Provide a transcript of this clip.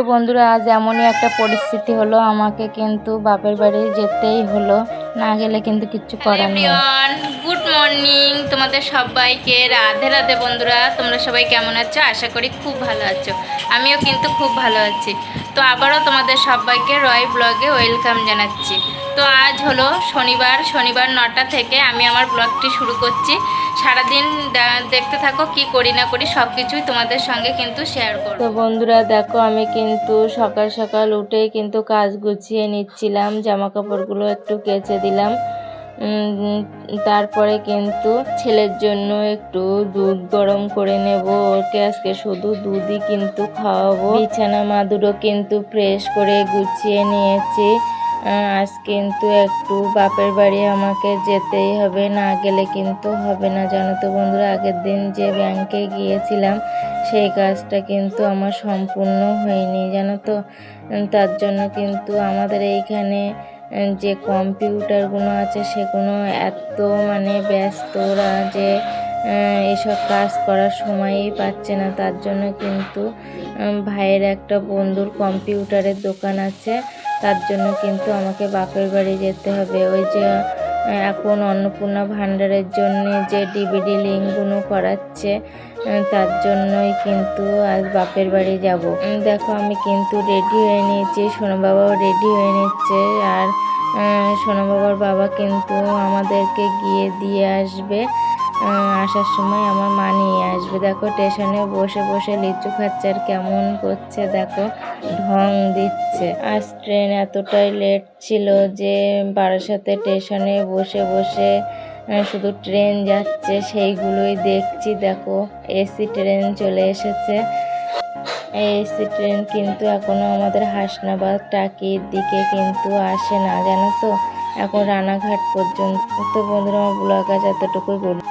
তো বন্ধুরা, আজ এমনই একটা পরিস্থিতি হলো, আমাকে কিন্তু বাপের বাড়ি যেতেই হলো, না গেলে কিন্তু কিচ্ছু করার নেই। গুড মর্নিং তোমাদের সবাইকে, রাধে রাধে বন্ধুরা। তোমরা সবাই কেমন আছো? আশা করি খুব ভালো আছো। আমিও কিন্তু খুব ভালো আছি। তো আবারও তোমাদের সবাইকে রয় ব্লগে ওয়েলকাম জানাচ্ছি। তো আজ হলো শনিবার 9টা থেকে আমি আমার ব্লগটি শুরু করছি। সারাদিন দেখতে থাকো, কি করি না করি সব কিছুই তোমাদের সঙ্গে কিন্তু শেয়ার করব। তো বন্ধুরা দেখো, আমি কিন্তু সকাল সকাল উঠেই কিন্তু কাজ গুছিয়ে নিচ্ছিলাম, জামা কাপড়গুলো একটু কেচে দিলাম। তারপরে কিন্তু ছেলের জন্য একটু দুধ গরম করে নেব। ওকে আজকে শুধু দুধই কিন্তু খাওয়াবো। বিছানা মাদুরও কিন্তু ফ্রেশ করে গুছিয়ে নিয়েছি। আজ কিন্তু একটু বাপের বাড়ি আমাকে যেতেই হবে, না গেলে কিন্তু হবে না। জানো তো বন্ধুরা, আগের দিন যে ব্যাংকে গিয়েছিলাম সেই কাজটা কিন্তু আমার সম্পূর্ণ হয়নি, জানো তো। তার জন্য কিন্তু আমাদের এইখানে যে কম্পিউটারগুলো আছে সেগুলো এত ব্যস্ত, ওরা যে এসব কাজ করার সময়ই পাচ্ছে না। তার জন্য কিন্তু ভাইয়ের একটা বন্ধুর কম্পিউটারের দোকান আছে, তার জন্য কিন্তু আমাকে বাপের বাড়ি যেতে হবে। ওই যে এখন অন্নপূর্ণা ভাণ্ডারের জন্য যে ডিভিডি লিঙ্কগুলো করাচ্ছে, তার জন্যই কিন্তু আজ বাপের বাড়ি যাব। দেখো, আমি কিন্তু রেডি হয়ে নিয়েছি, সোনা বাবাও রেডি হয়ে নিচ্ছে। আর সোনা বাবার বাবা কিন্তু আমাদেরকে গিয়ে দিয়ে আসবে। আসার সময় আমার মা নিয়ে আসবে। দেখো, স্টেশনে বসে বসে লিচু খাচ্ছে আর কেমন করছে দেখো, ঢং দিচ্ছে। আজ ট্রেন এতটাই লেট ছিল যে বারাসাতে স্টেশনে বসে বসে শুধু ট্রেন যাচ্ছে সেইগুলোই দেখছি। দেখো, এসি ট্রেন চলে এসেছে। এই এসি ট্রেন কিন্তু এখনো আমাদের হাসনাবাদ টাকির দিকে কিন্তু আসে না, জানো তো, এখন রানাঘাট পর্যন্ত। তো বন্ধুরা, আমার ব্লগ আজ এতটুকুই বলি।